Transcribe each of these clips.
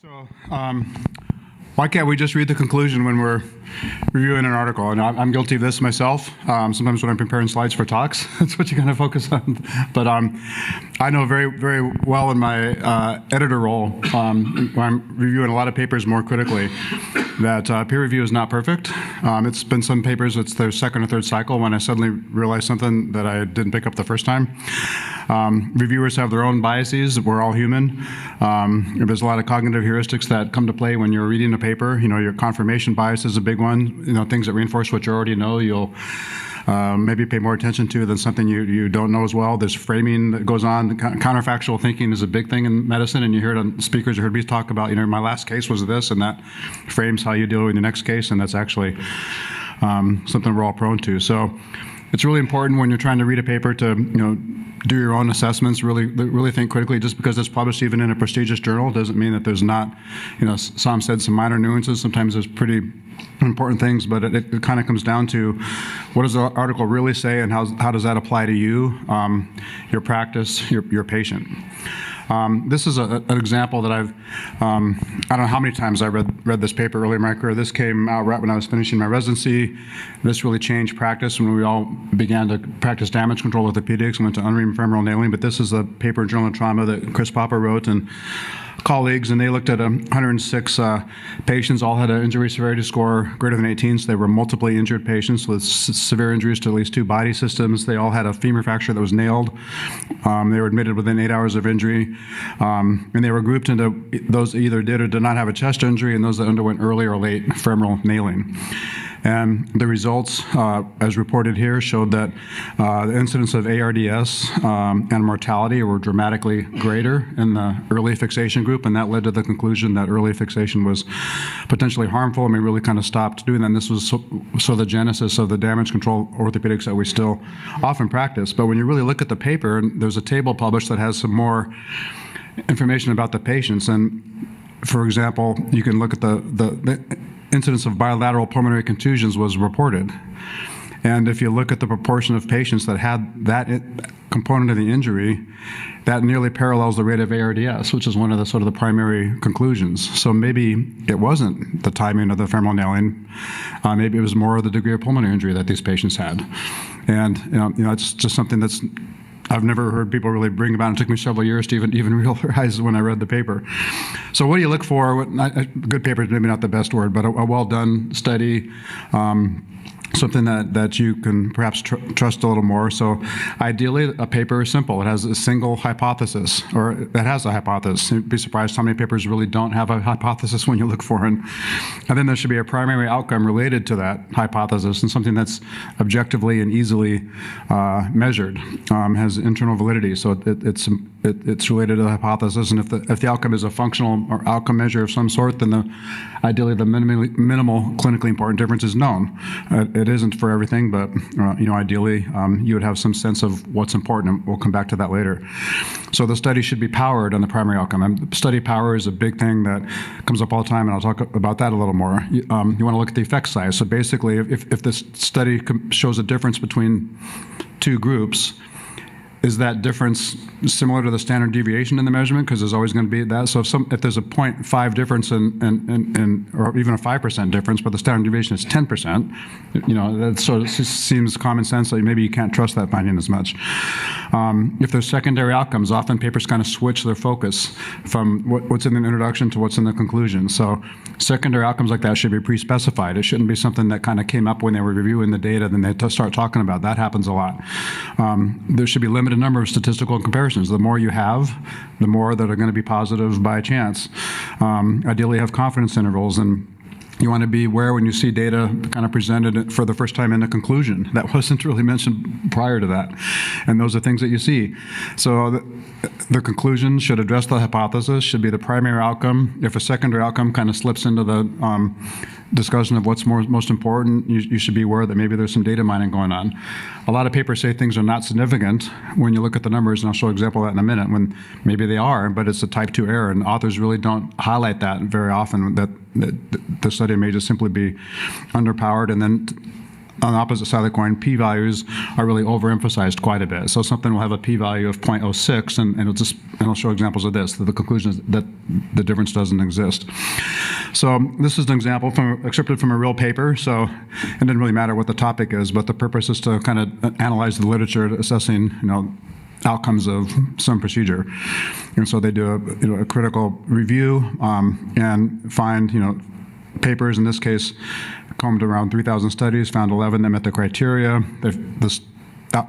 So, why can't we just read the conclusion when we're reviewing an article? And I'm guilty of this myself. Sometimes when I'm preparing slides for talks, that's what you kind of focus on. But I know very, very well in my editor role, when I'm reviewing a lot of papers more critically, that peer review is not perfect. It's been some papers, it's their second or third cycle when I suddenly realized something that I didn't pick up the first time. Reviewers have their own biases. We're all human. There's a lot of cognitive heuristics that come to play when you're reading a paper. You know, your confirmation bias is a big one. You know, things that reinforce what you already know, you'll maybe pay more attention to than something you don't know as well. There's framing that goes on. Counterfactual thinking is a big thing in medicine, and you hear it on speakers. You heard me talk about, you know, my last case was this, and that frames how you deal with the next case, and that's actually something we're all prone to. So it's really important when you're trying to read a paper to, you know, do your own assessments, really think critically. Just because it's published even in a prestigious journal doesn't mean that there's not, you know, Sam said some minor nuances. Sometimes there's pretty important things, but it kind of comes down to what does the article really say and how does that apply to you, your practice, your patient. This is an example that I don't know how many times I read this paper early in my career. This came out right when I was finishing my residency. This really changed practice when we all began to practice damage control orthopedics and went to unream femoral nailing. But this is a paper in Journal of Trauma that Chris Papa wrote and colleagues, and they looked at 106 patients, all had an injury severity score greater than 18, so they were multiply injured patients with severe injuries to at least two body systems. They all had a femur fracture that was nailed. They were admitted within 8 hours of injury, and they were grouped into those that either did or did not have a chest injury and those that underwent early or late femoral nailing. And the results, as reported here, showed that the incidence of ARDS and mortality were dramatically greater in the early fixation group, and that led to the conclusion that early fixation was potentially harmful, and we really kind of stopped doing that. And this was so the genesis of the damage control orthopedics that we still often practice. But when you really look at the paper, and there's a table published that has some more information about the patients. And for example, you can look at the incidence of bilateral pulmonary contusions was reported. And if you look at the proportion of patients that had that component of the injury, that nearly parallels the rate of ARDS, which is one of the sort of the primary conclusions. So maybe it wasn't the timing of the femoral nailing, maybe it was more of the degree of pulmonary injury that these patients had. And you know, it's just something that's I've never heard people really bring about. It took me several years to even realize when I read the paper. So what do you look for? A good paper is maybe not the best word, but a well-done study, something that you can perhaps trust a little more. So ideally, a paper is simple. It has a single hypothesis, or it has a hypothesis. You'd be surprised how many papers really don't have a hypothesis when you look for it. And then there should be a primary outcome related to that hypothesis and something that's objectively and easily measured, has internal validity. So it's related to the hypothesis, and if the outcome is a functional or outcome measure of some sort, then ideally the minimal clinically important difference is known. It isn't for everything, but you know, ideally you would have some sense of what's important, and we'll come back to that later. So the study should be powered on the primary outcome. And study power is a big thing that comes up all the time, and I'll talk about that a little more. You want to look at the effect size. So basically, if this study shows a difference between two groups, is that difference similar to the standard deviation in the measurement? Because there's always going to be that. So if there's a 0.5 difference or even a 5% difference, but the standard deviation is 10%, you know, that sort of seems common sense that maybe you can't trust that finding as much. If there's secondary outcomes, often papers kind of switch their focus from what's in the introduction to what's in the conclusion. So secondary outcomes like that should be pre-specified. It shouldn't be something that kind of came up when they were reviewing the data, then they start talking about. That happens a lot. There should be limited number of statistical comparisons. The more you have, the more that are going to be positive by chance. Ideally, have confidence intervals, and you want to be aware when you see data kind of presented for the first time in a conclusion. That wasn't really mentioned prior to that. And those are things that you see. So the conclusion should address the hypothesis, should be the primary outcome. If a secondary outcome kind of slips into the discussion of what's most important, you should be aware that maybe there's some data mining going on. A lot of papers say things are not significant when you look at the numbers, and I'll show an example of that in a minute, when maybe they are, but it's a type 2 error, and authors really don't highlight that very often, that the study may just simply be underpowered. And then on the opposite side of the coin, p-values are really overemphasized quite a bit. So something will have a p-value of 0.06, and it'll show examples of this, that the conclusion is that the difference doesn't exist. So this is an example excerpted from a real paper. So it didn't really matter what the topic is, but the purpose is to kind of analyze the literature assessing, outcomes of some procedure. And so they do a critical review and find, papers, in this case, combed around 3,000 studies, found 11 that met the criteria.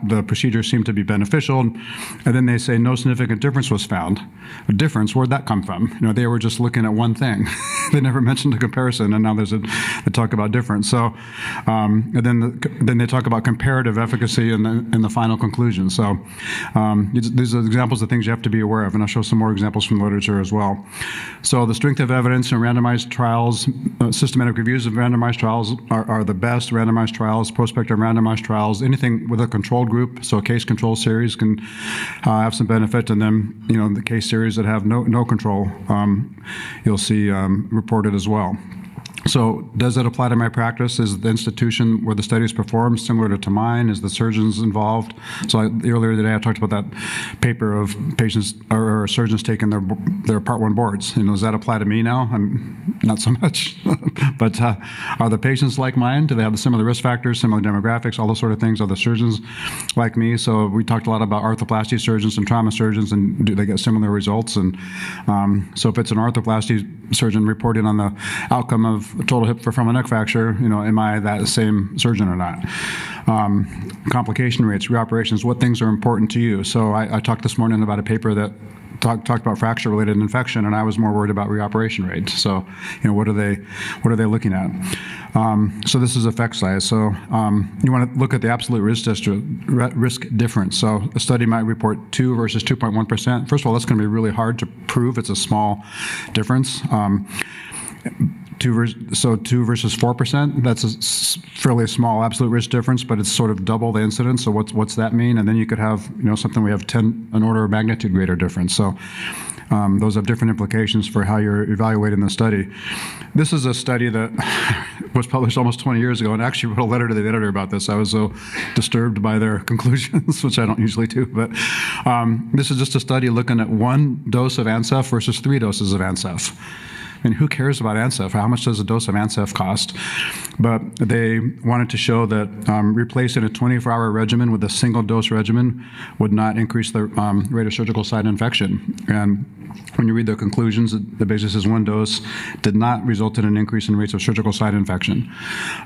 The procedure seemed to be beneficial, and then they say no significant difference was found. A difference, where'd that come from? They were just looking at one thing. They never mentioned a comparison, and now they talk about difference. So, and then they talk about comparative efficacy in the final conclusion. So, these are examples of things you have to be aware of, and I'll show some more examples from the literature as well. So, the strength of evidence in randomized trials, systematic reviews of randomized trials are the best. Randomized trials, prospective randomized trials, anything with a control group, so a case control series can have some benefit, and then the case series that have no control, you'll see reported as well. So does it apply to my practice? Is the institution where the study is performed similar to mine? Is the surgeons involved? So earlier today I talked about that paper of patients or surgeons taking their Part 1 boards. Does that apply to me now? Not so much. But are the patients like mine? Do they have the similar risk factors, similar demographics, all those sort of things? Are the surgeons like me? So we talked a lot about arthroplasty surgeons and trauma surgeons, and do they get similar results? And so if it's an arthroplasty surgeon reporting on the outcome of total hip from a neck fracture, am I that same surgeon or not? Complication rates, reoperations, what things are important to you? So I talked this morning about a paper that talked about fracture-related infection, and I was more worried about reoperation rates. So, what are they looking at? So this is effect size. So you want to look at the absolute risk difference. So a study might report 2 versus 2.1%. First of all, that's going to be really hard to prove. It's a small difference. 2 versus 4%, that's a fairly small absolute risk difference, but it's sort of double the incidence. So what's that mean? And then you could have something we have an order of magnitude greater difference. So those have different implications for how you're evaluating the study. This is a study that was published almost 20 years ago, and I actually wrote a letter to the editor about this. I was so disturbed by their conclusions, which I don't usually do. But this is just a study looking at 1 dose of ANSEF versus 3 doses of ANSEF. Who cares about ANSEF? How much does a dose of ANSEF cost? But they wanted to show that replacing a 24-hour regimen with a single-dose regimen would not increase the rate of surgical site infection. And when you read the conclusions, the basis is 1 dose did not result in an increase in rates of surgical site infection.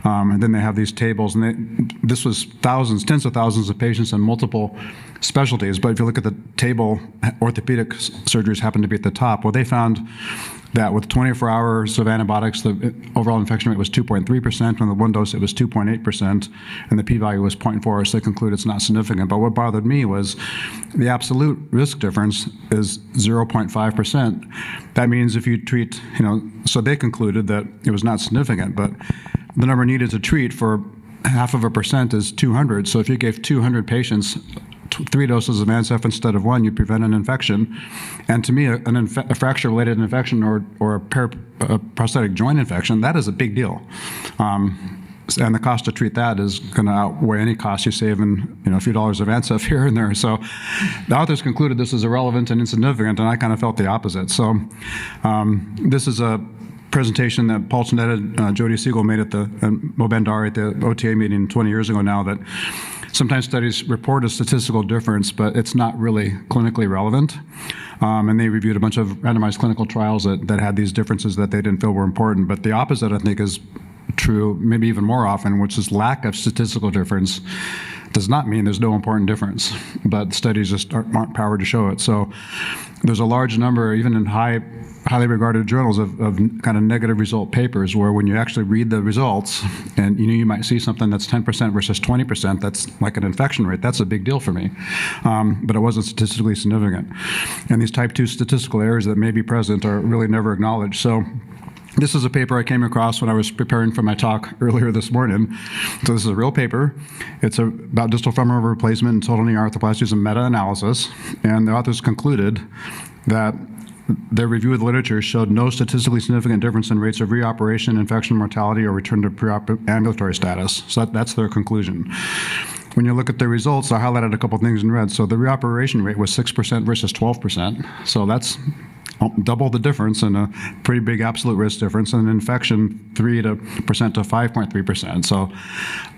And then they have these tables, and this was tens of thousands of patients in multiple specialties. But if you look at the table, orthopedic surgeries happen to be at the top. Well, they found that with 24 hours of antibiotics, the overall infection rate was 2.3%. On the 1 dose, it was 2.8%, and the p-value was 0.4, so they conclude it's not significant. But what bothered me was the absolute risk difference is 0.5%. That means if you treat, so they concluded that it was not significant, but the number needed to treat for 0.5% is 200. So if you gave 200 patients 3 doses of ANSEF instead of 1, you prevent an infection. And to me, a fracture-related infection or a prosthetic joint infection, that is a big deal. And the cost to treat that is going to outweigh any cost you save in a few dollars of ANSEF here and there. So the authors concluded this is irrelevant and insignificant, and I kind of felt the opposite. So this is a presentation that Paul Chinetta, Jody Siegel made at the Mobendar at the OTA meeting 20 years ago now, that sometimes studies report a statistical difference, but it's not really clinically relevant. And they reviewed a bunch of randomized clinical trials that had these differences that they didn't feel were important. But the opposite, I think, is true, maybe even more often, which is lack of statistical difference does not mean there's no important difference, but studies just aren't powered to show it. So there's a large number, even in highly regarded journals, of kind of negative result papers where when you actually read the results and you might see something that's 10% versus 20%, that's like an infection rate. That's a big deal for me, but it wasn't statistically significant. And these type 2 statistical errors that may be present are really never acknowledged. So this is a paper I came across when I was preparing for my talk earlier this morning. So this is a real paper. It's about distal femoral replacement and total knee arthroplasty. It's a meta-analysis. And the authors concluded that their review of the literature showed no statistically significant difference in rates of reoperation, infection, mortality, or return to pre-ambulatory status. So that's their conclusion. When you look at the results, I highlighted a couple things in red. So the reoperation rate was 6% versus 12%. So that's double the difference and a pretty big absolute risk difference, and infection 3% to 5.3%. So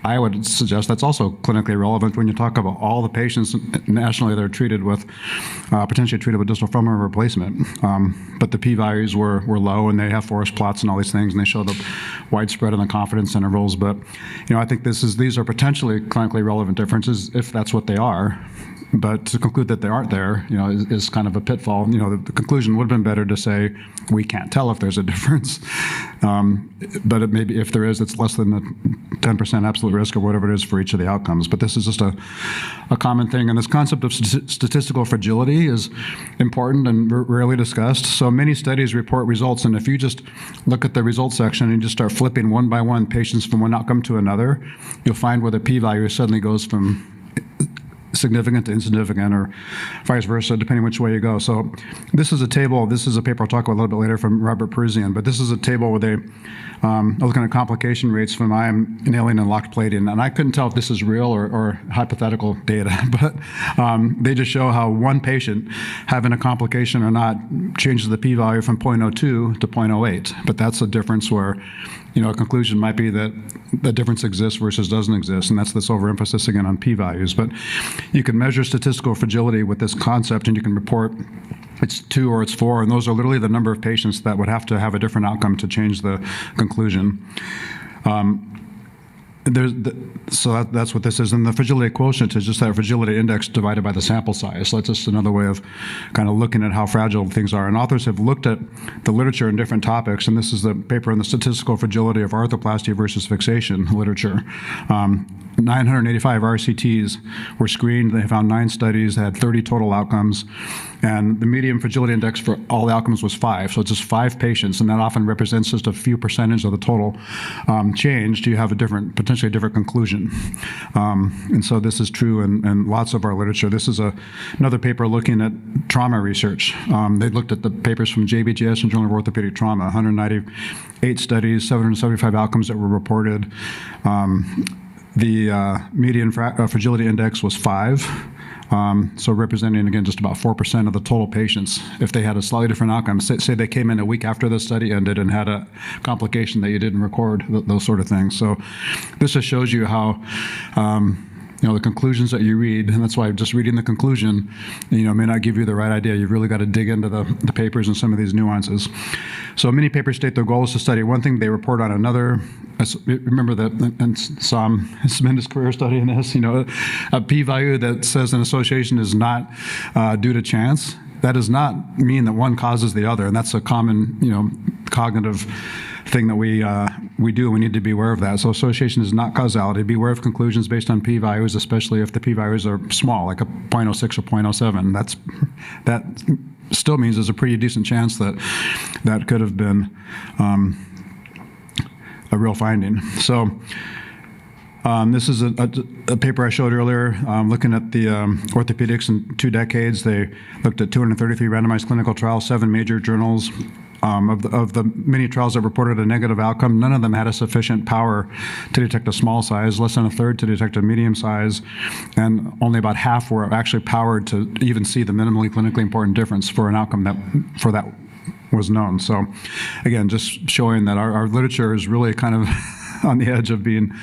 I would suggest that's also clinically relevant when you talk about all the patients nationally that are treated with, potentially treated with distal femoral replacement. But the p-values were low, and they have forest plots and all these things, and they show the widespread in the confidence intervals. But I think these are potentially clinically relevant differences if that's what they are. But to conclude that they aren't there, is kind of a pitfall. The conclusion would have been better to say we can't tell if there's a difference, but it maybe if there is, it's less than the 10% absolute risk or whatever it is for each of the outcomes. But this is just a common thing, and this concept of statistical fragility is important and rarely discussed. So many studies report results, and if you just look at the results section and you just start flipping one by one patients from one outcome to another, you'll find where the p-value suddenly goes from significant to insignificant, or vice versa, depending which way you go. So this is a table. This is a paper I'll talk about a little bit later from Robert Parisian, but this is a table where they are looking at complication rates from IM nailing and locked plating. And I couldn't tell if this is real or hypothetical data, but they just show how one patient having a complication or not changes the p-value from 0.02 to 0.08. But that's a difference where a conclusion might be that the difference exists versus doesn't exist, and that's this overemphasis again on p-values. But you can measure statistical fragility with this concept, and you can report it's 2 or it's 4, and those are literally the number of patients that would have to have a different outcome to change the conclusion. So that's what this is. And the fragility quotient is just that fragility index divided by the sample size. So that's just another way of kind of looking at how fragile things are. And authors have looked at the literature in different topics, and this is the paper on the statistical fragility of arthroplasty versus fixation literature. 985 RCTs were screened. They found 9 studies. They had 30 total outcomes. And the median fragility index for all the outcomes was 5. So it's just 5 patients, and that often represents just a few percentage of the total change. You have a potentially different conclusion. And so this is true in lots of our literature. This is another paper looking at trauma research. They looked at the papers from JBJS and Journal of Orthopedic Trauma, 198 studies, 775 outcomes that were reported. The median fragility index was 5, so representing, again, just about 4% of the total patients. If they had a slightly different outcome, say they came in a week after the study ended and had a complication that you didn't record, those sort of things. So this just shows you how the conclusions that you read, and that's why just reading the conclusion, may not give you the right idea. You've really got to dig into the papers and some of these nuances. So many papers state their goal is to study one thing, they report on another. Remember that, and Sam spent his career studying this, a p-value that says an association is not due to chance. That does not mean that one causes the other, and that's a common, cognitive thing that we do. We need to be aware of that. So association is not causality. Be aware of conclusions based on p-values, especially if the p-values are small, like a 0.06 or 0.07. That still means there's a pretty decent chance that could have been a real finding. So this is a paper I showed earlier looking at the orthopedics in 2 decades. They looked at 233 randomized clinical trials, 7 major journals. Of the many trials that reported a negative outcome, none of them had a sufficient power to detect a small size, less than a third to detect a medium size, and only about half were actually powered to even see the minimally clinically important difference for an outcome that was known. So again, just showing that our literature is really kind of on the edge of being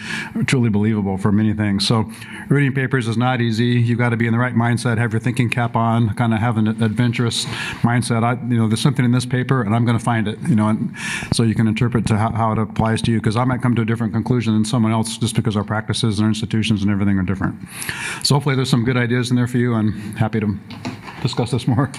truly believable for many things. So reading papers is not easy. You've got to be in the right mindset, have your thinking cap on, kind of have an adventurous mindset. There's something in this paper and I'm going to find it, and so you can interpret to how it applies to you, because I might come to a different conclusion than someone else just because our practices and our institutions and everything are different. So hopefully there's some good ideas in there for you, and happy to discuss this more.